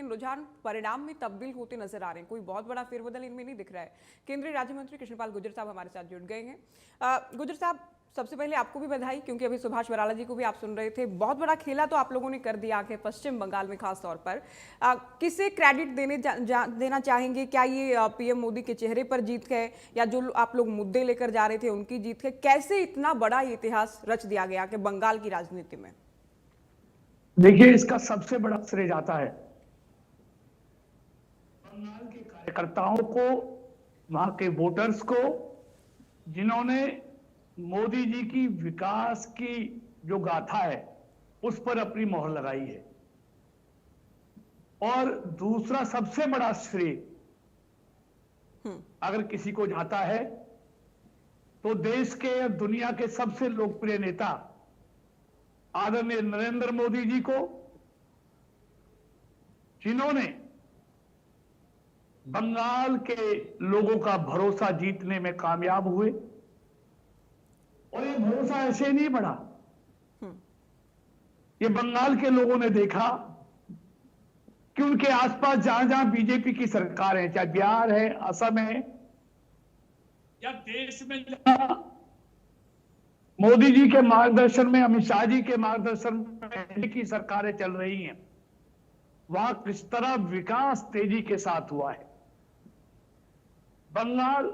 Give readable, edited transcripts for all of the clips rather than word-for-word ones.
लेकिन रुझान परिणाम में तब्दील होते नजर आ रहे हैं। कोई बहुत बड़ा फेरबदल इनमें नहीं दिख रहा है। केंद्रीय राज्य मंत्री कृष्णपाल गुर्जर साहब हमारे साथ जुड़ गए हैं। गुर्जर साहब, सबसे पहले आपको भी बधाई, क्योंकि अभी सुभाष बराला जी को भी आप सुन रहे थे। बहुत बड़ा खेला तो आप लोगों ने कर दिया आगे पश्चिम बंगाल में खास तौर पर। किसे क्रेडिट देना चाहेंगे? क्या ये पीएम मोदी के चेहरे पर जीत है, या जो आप लोग मुद्दे लेकर जा रहे थे उनकी जीत है? कैसे इतना बड़ा इतिहास रच दिया गया कि बंगाल की राजनीति में? देखिए, इसका सबसे बड़ा श्रेय जाता है बंगाल के कार्यकर्ताओं को, वहां के वोटर्स को, जिन्होंने मोदी जी की विकास की जो गाथा है उस पर अपनी मोहर लगाई है। और दूसरा सबसे बड़ा श्रेय अगर किसी को जाता है तो देश के और दुनिया के सबसे लोकप्रिय नेता आदरणीय नरेंद्र मोदी जी को, जिन्होंने बंगाल के लोगों का भरोसा जीतने में कामयाब हुए। और ये भरोसा ऐसे नहीं बढ़ा, ये बंगाल के लोगों ने देखा कि उनके आसपास जहां जहां बीजेपी की सरकार है, चाहे बिहार है, असम है, या देश में जहां मोदी जी के मार्गदर्शन में, अमित शाह जी के मार्गदर्शन में की सरकारें चल रही हैं, वहां किस तरह विकास तेजी के साथ हुआ है। बंगाल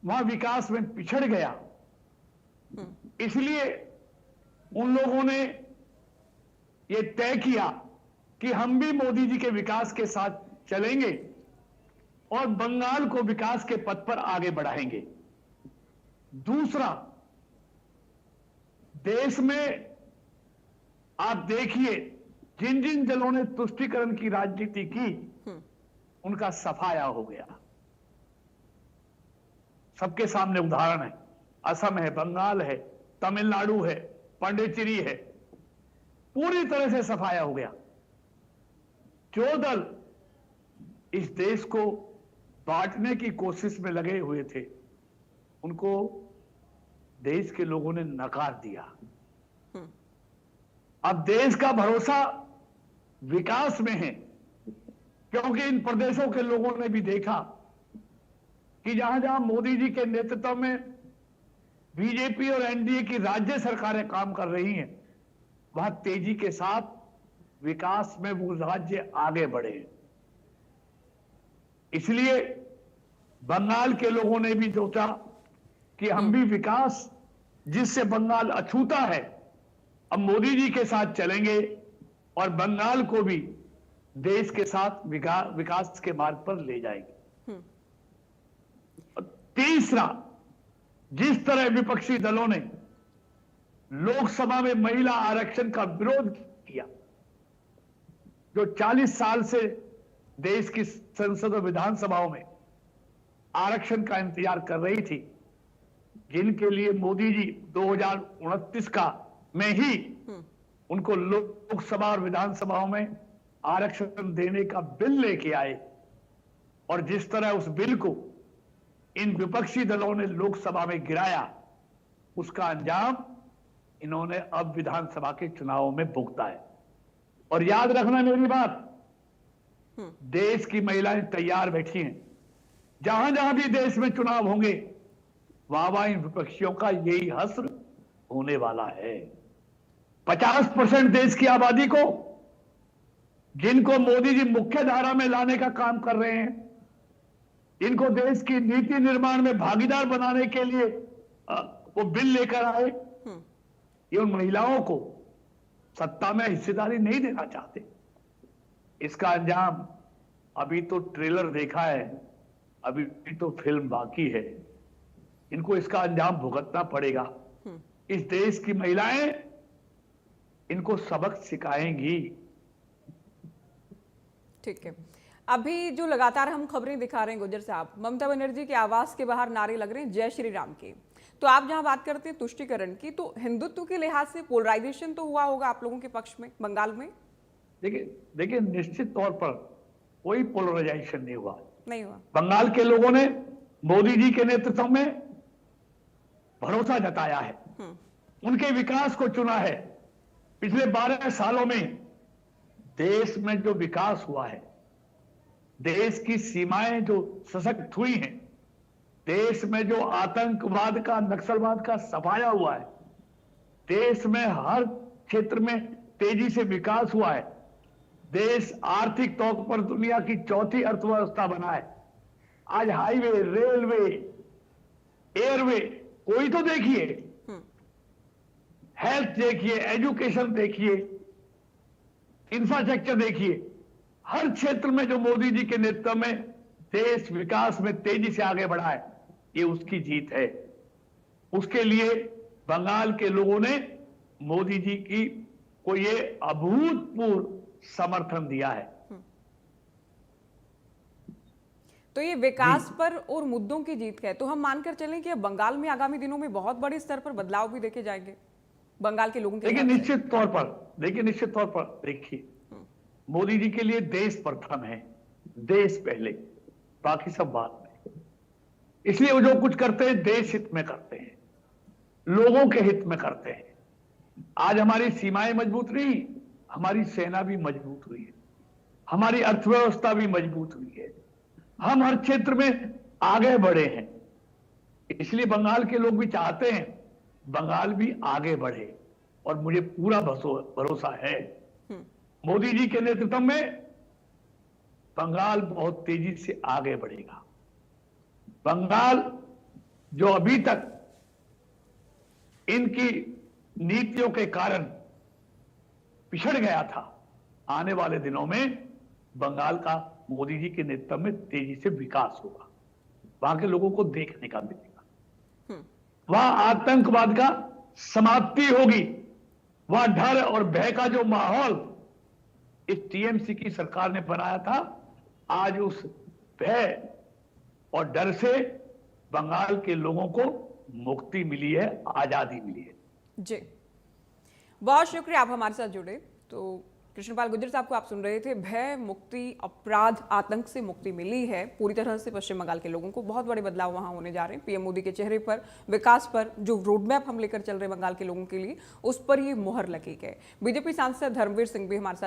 वहां विकास में पिछड़ गया, इसलिए उन लोगों ने यह तय किया कि हम भी मोदी जी के विकास के साथ चलेंगे और बंगाल को विकास के पथ पर आगे बढ़ाएंगे। दूसरा, देश में आप देखिए, जिन जिन दलों ने तुष्टीकरण की राजनीति की उनका सफाया हो गया। सबके सामने उदाहरण है, असम है, बंगाल है, तमिलनाडु है, पांडिचेरी है, पूरी तरह से सफाया हो गया। जो दल इस देश को बांटने की कोशिश में लगे हुए थे उनको देश के लोगों ने नकार दिया। अब देश का भरोसा विकास में है, क्योंकि इन प्रदेशों के लोगों ने भी देखा कि जहां जहां मोदी जी के नेतृत्व में बीजेपी और एनडीए की राज्य सरकारें काम कर रही हैं, वहां तेजी के साथ विकास में वो राज्य आगे बढ़े। इसलिए बंगाल के लोगों ने भी सोचा कि हम भी विकास, जिससे बंगाल अछूता है, अब मोदी जी के साथ चलेंगे और बंगाल को भी देश के साथ विकास के मार्ग पर ले जाएंगे। तीसरा, जिस तरह विपक्षी दलों ने लोकसभा में महिला आरक्षण का विरोध किया, जो 40 साल से देश की संसद और विधानसभाओं में आरक्षण का इंतजार कर रही थी, जिनके लिए मोदी जी 2029 का में ही उनको लोकसभा और विधानसभाओं में आरक्षण देने का बिल लेके आए, और जिस तरह उस बिल को इन विपक्षी दलों ने लोकसभा में गिराया, उसका अंजाम इन्होंने अब विधानसभा के चुनावों में भुगता है। और याद रखना मेरी बात, देश की महिलाएं तैयार बैठी हैं। जहां जहां भी देश में चुनाव होंगे, वहां इन विपक्षियों का यही हश्र होने वाला है। 50% देश की आबादी को, जिनको मोदी जी मुख्य धारा में लाने का काम कर रहे हैं, इनको देश की नीति निर्माण में भागीदार बनाने के लिए वो बिल लेकर आए, ये उन महिलाओं को सत्ता में हिस्सेदारी नहीं देना चाहते। इसका अंजाम अभी तो ट्रेलर देखा है, अभी तो फिल्म बाकी है। इनको इसका अंजाम भुगतना पड़ेगा। इस देश की महिलाएं इनको सबक सिखाएंगी। ठीक है, अभी जो लगातार हम खबरें दिखा रहे हैं गुर्जर साहब, ममता बनर्जी के आवास के बाहर नारे लग रहे हैं जय श्री राम के। तो आप जहां बात करते हैं तुष्टीकरण की, तो हिंदुत्व के लिहाज से पोलराइजेशन तो हुआ होगा आप लोगों के पक्ष में बंगाल में? देखिए निश्चित तौर पर कोई पोलराइजेशन नहीं हुआ। बंगाल के लोगों ने मोदी जी के नेतृत्व में भरोसा जताया है, उनके विकास को चुना है। पिछले 12 सालों में देश में जो विकास हुआ है, देश की सीमाएं जो सशक्त हुई हैं, देश में जो आतंकवाद का, नक्सलवाद का सफाया हुआ है, देश में हर क्षेत्र में तेजी से विकास हुआ है, देश आर्थिक तौर पर दुनिया की चौथी अर्थव्यवस्था बना है। आज हाईवे, रेलवे, एयरवे, कोई तो देखिए, हेल्थ देखिए, एजुकेशन देखिए, इंफ्रास्ट्रक्चर देखिए, हर क्षेत्र में जो मोदी जी के नेतृत्व में देश विकास में तेजी से आगे बढ़ा है, ये उसकी जीत है। उसके लिए बंगाल के लोगों ने मोदी जी की को ये अभूतपूर्व समर्थन दिया है। तो ये विकास पर और मुद्दों की जीत है, तो हम मानकर चलें कि अब बंगाल में आगामी दिनों में बहुत बड़े स्तर पर बदलाव भी देखे जाएंगे बंगाल के लोगों के देखिए, हिसाब से। निश्चित तौर पर देखिए, मोदी जी के लिए देश प्रथम है, देश पहले, बाकी सब बाद में। इसलिए वो जो कुछ करते हैं देश हित में करते हैं, लोगों के हित में करते हैं। आज हमारी सीमाएं मजबूत रही, हमारी सेना भी मजबूत हुई है, हमारी अर्थव्यवस्था भी मजबूत हुई है, हम हर क्षेत्र में आगे बढ़े हैं। इसलिए बंगाल के लोग भी चाहते हैं बंगाल भी आगे बढ़े, और मुझे पूरा भरोसा है मोदी जी के नेतृत्व में बंगाल बहुत तेजी से आगे बढ़ेगा। बंगाल जो अभी तक इनकी नीतियों के कारण पिछड़ गया था, आने वाले दिनों में बंगाल का मोदी जी के नेतृत्व में तेजी से विकास होगा, वहां के लोगों को देखने का मिलेगा, वहां आतंकवाद का समाप्ति होगी, वहां डर और भय का जो माहौल इस टीएमसी की सरकार ने बनाया था, आज उस भय और डर से बंगाल के लोगों को मुक्ति मिली है, आजादी मिली है। जी, बहुत शुक्रिया आप हमारे साथ जुड़े। तो कृष्णपाल गुर्जर साहब को आप सुन रहे थे। भय मुक्ति, अपराध, आतंक से मुक्ति मिली है पूरी तरह से पश्चिम बंगाल के लोगों को। बहुत बड़े बदलाव वहां होने जा रहे हैं। पीएम मोदी के चेहरे पर, विकास पर, जो रोडमैप हम लेकर चल रहे हैं बंगाल के लोगों के लिए, उस पर ये मुहर लगी है। बीजेपी सांसद धर्मवीर सिंह भी हमारे साथ